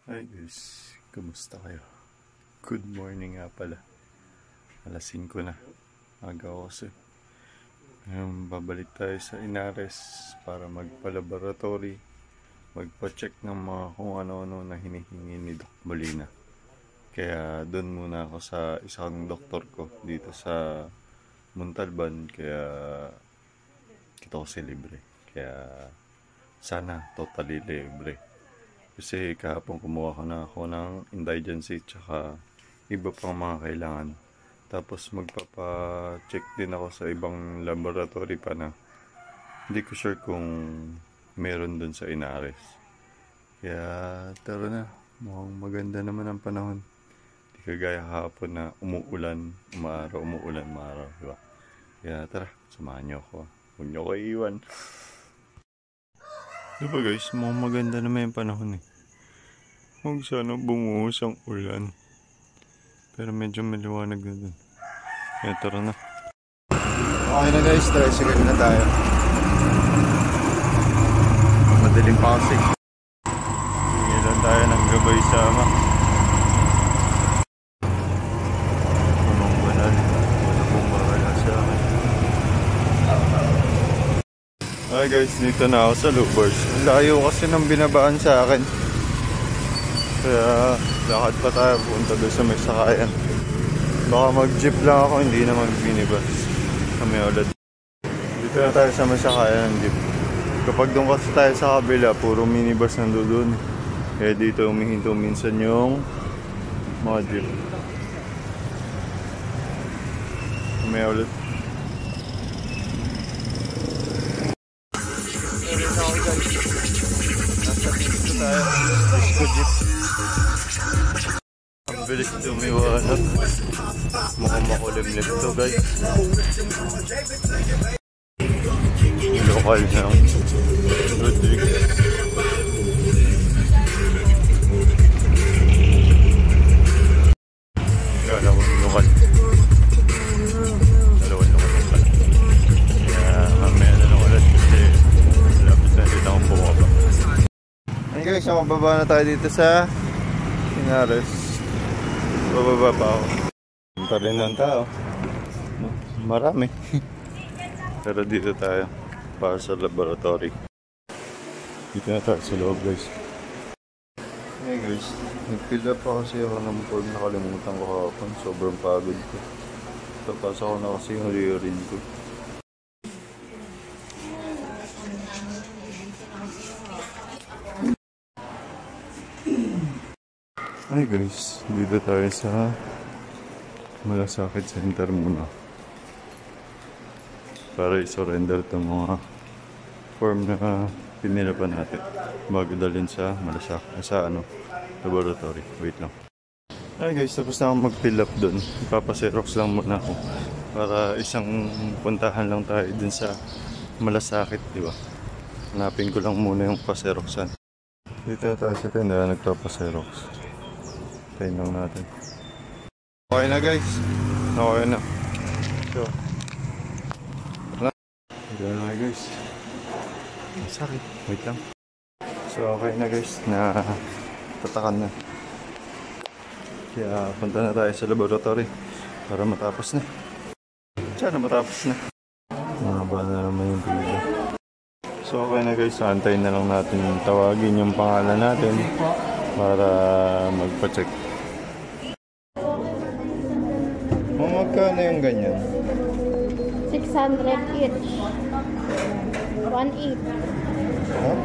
Hi guys, kumusta kayo? Good morning nga pala. Alas 5 na. Aga ako kasi. Ngayon, babalik tayo sa Inares para magpa-laboratory. Magpa-check ng mga kung ano-ano na hinihingi ni Doc Molina. Kaya doon muna ako sa isang doktor ko dito sa Montalban. Kaya kita ko si libre. Kaya sana totally libre. Kasi kahapon kumuha ko na ako ng indigency tsaka iba pang mga kailangan. Tapos magpapa-check din ako sa ibang laboratory pa na hindi ko sure kung meron dun sa Inares. Kaya tara na, mukhang maganda naman ang panahon. Hindi kagaya kahapon na umuulan, umuaraw, diba? Kaya tara, samahan niyo ako. Huwag niyo ko iiwan. Diba guys, mukhang maganda naman yung panahon eh. Huwag sana bumuhos ang ulan. Pero medyo maliwanag na dun. Kaya tara na. Okay na guys, tricycle na tayo. Madaling pa kasi. Hingilan tayo ng gabay sa ama. Punong banal. Wala pong bakala sa akin. Hi guys, dito na ako sa Lubos. Layo kasi ng binabaan sa akin. Kaya lakad pa tayo punta doon sa may sakayan. Baka mag-jeep lang ako, hindi na mag-minibus. Kami ulit. Dito na tayo sa may sakayan ng jeep. Kapag doon kasi tayo sa kabila, puro minibus nandoon. Kaya dito humihinto minsan yung mga jeep. Kami ulit. Nasa dito tayo. Disco jeep. Ang bilis tumiwanag. Mukhang makulimlim to guys. Lokal na. Good dig. Dalawang lokal. Dalawang lokal ng pala. Kaya mamaya na lang ulit kasi lapit na dito akong bumaba. Ay guys, mababa na tayo dito sa Inares. Bababa pa ako. Punta rin ng tao. Marami. Pero dito tayo para sa laboratory. Dito na tayo sa loob guys. Hey guys, nag-fill up pa kasi ako ng form. Nakalimutan ko kahapon. Sobrang pagod ko. Tapos ako na kasi yung urine ko. Hi guys, dito tayo sa Malasakit Center muna para i-surrender itong mga form na pinila pa natin bago dalhin sa Malasakit, sa laboratory. Wait lang. Hi guys, tapos na akong mag-fill up dun. Ipapaserox lang muna ako para isang puntahan lang tayo dun sa Malasakit, diba? Hanapin ko lang muna yung paseroxan. Dito tayo sa tindahan nagpapaserox. Tayo lang natin. Okay na guys. Okay na. So. Okay na guys. Masakit. Wait lang. So okay na guys. Tatakan na. Kaya punta na tayo sa laboratory para matapos na. Sana matapos na. Mahaba na naman yung video. So okay na guys. Antayin na lang natin tawagin yung pangalan natin para magpa-check. Magkano yung ganyan? 600 each. 1.8. Huh?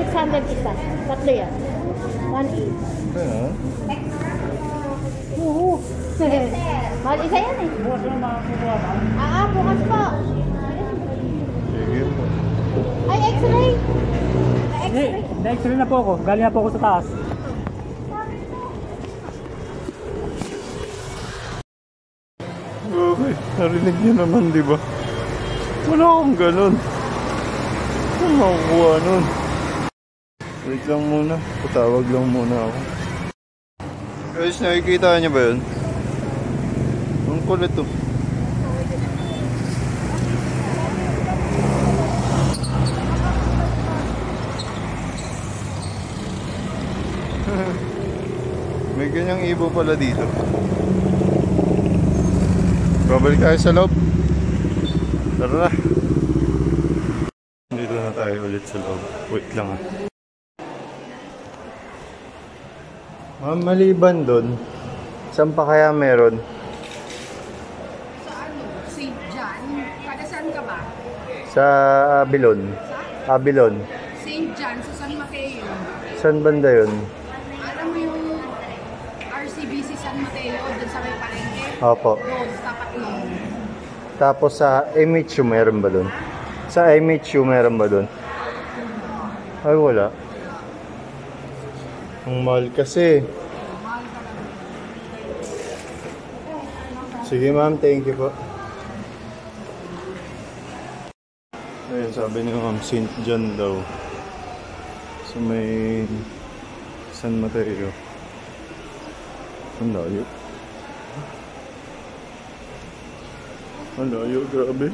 1.8. 600 isa. Tatlo yan. 1.8. Kaya? Oo. Mahal isa yan eh. Bukas na makakuha ka? Bukas po. Sige po. Ay, x-ray. Na-x-ray na po ako. Galing na po ako sa taas. Okay, narinig niyo naman, di ba? Wala akong ganun. Saan makukuha nun? Wait lang muna. Patawag lang muna ako. Guys, nakikita niyo ba yun? Ang kulit to. May ganyang ibo pala dito. Babalik tayo sa loob. Tara na. Dito na tayo ulit sa loob. Wait lang ah. Maliban doon, saan pa kaya meron? Sa ano? St. John? Kada saan ka ba? Sa Abilon. Abilon. St. John sa San Mateo. Saan banda yun? Alam mo yung RCBC San Mateo, dun sa may palengke? Opo. Doon, tapat nun. Tapos sa MHU meron ba doon? Sa MHU meron ba doon? Ay wala. Ang mahal kasi. Sige ma'am, thank you po. Ayun, sabi niyo ma'am, St. John daw. So may San Mateo. Ang layo. Ang layo, grabe.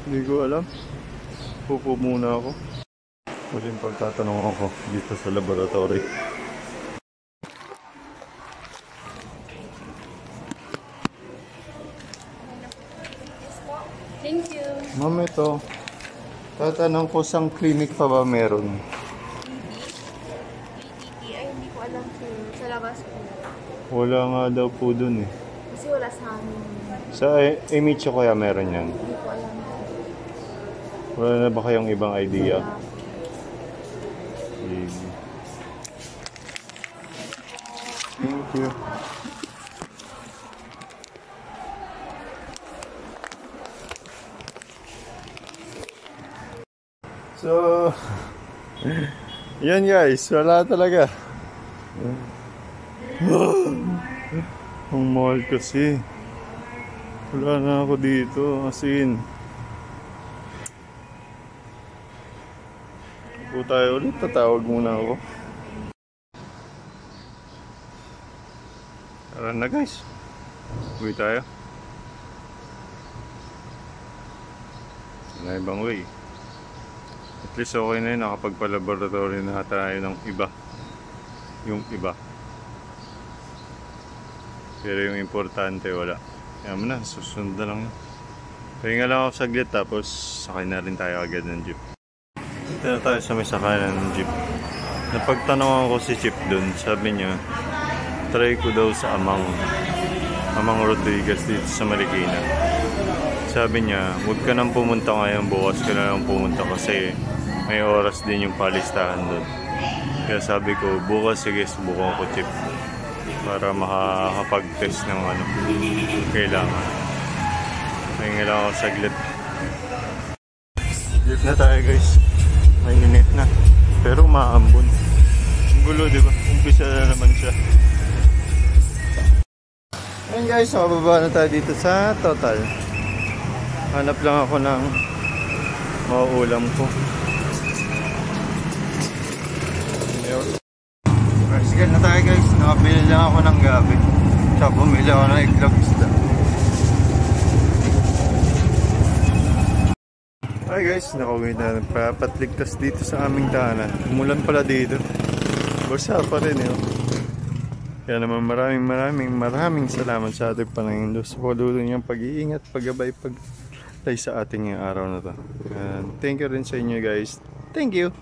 Hindi ko alam. Pupo muna ako. Muling pagtatanong ako dito sa laboratory. Thank you. Ma'am, ito. Tatanong ko sang clinic pa ba meron? PTT, ay hindi ko alam kung sa labas po. Wala nga daw po dun eh. Kasi wala sa amin. Sa MHU kaya meron yan? Hindi ko alam. Wala na ba kayong ibang idea? Sige. Thank you. So, yan guys, wala talaga. Ang mahal kasi. Wala na ako dito, as in. Upo tayo ulit, tatawag muna ako. Tara na guys. Uwi tayo. Wala ibang way. At least okay na yun, nakapagpa-laboratory na tayo ng iba. Yung iba. Pero yung importante wala. Kaya mo na, susunod na lang yun. Pahinga lang ako saglit tapos sakay na rin tayo agad ng jeep. Dito na tayo sa may sakayan ng jeep. Napagtanong ako si Chip dun, sabi niya, try ko daw sa Amang Rodriguez dito sa Marikina. Sabi niya, huwag ka nang pumunta ngayon, bukas ka na lang pumunta kasi may oras din yung palistahan doon. Kaya sabi ko, bukas sige, subukan ko Chip para makakapag-test ng ano kailangan. Pahinga lang ako saglit. Jeep na tayo guys. Mainit na. Pero maambon. Ang gulo, di ba? Umpisa na naman siya. Ayun guys, mababa na tayo dito sa Total. Hanap lang ako ng mauulam ko. Sige na tayo guys. Nakabili lang ako ng gabi. Tsaka bumili ako ng iglog isda. Hi guys, nakauwi na. Papatligtas dito sa aming tahanan. Umulan pala dito. Basa pa rin eh. Kaya naman maraming salamat sa ating Panginoon Diyos. Pagdulo niyang pag-iingat, paggabay, pag sa ating araw na to. And thank you rin sa inyo guys. Thank you!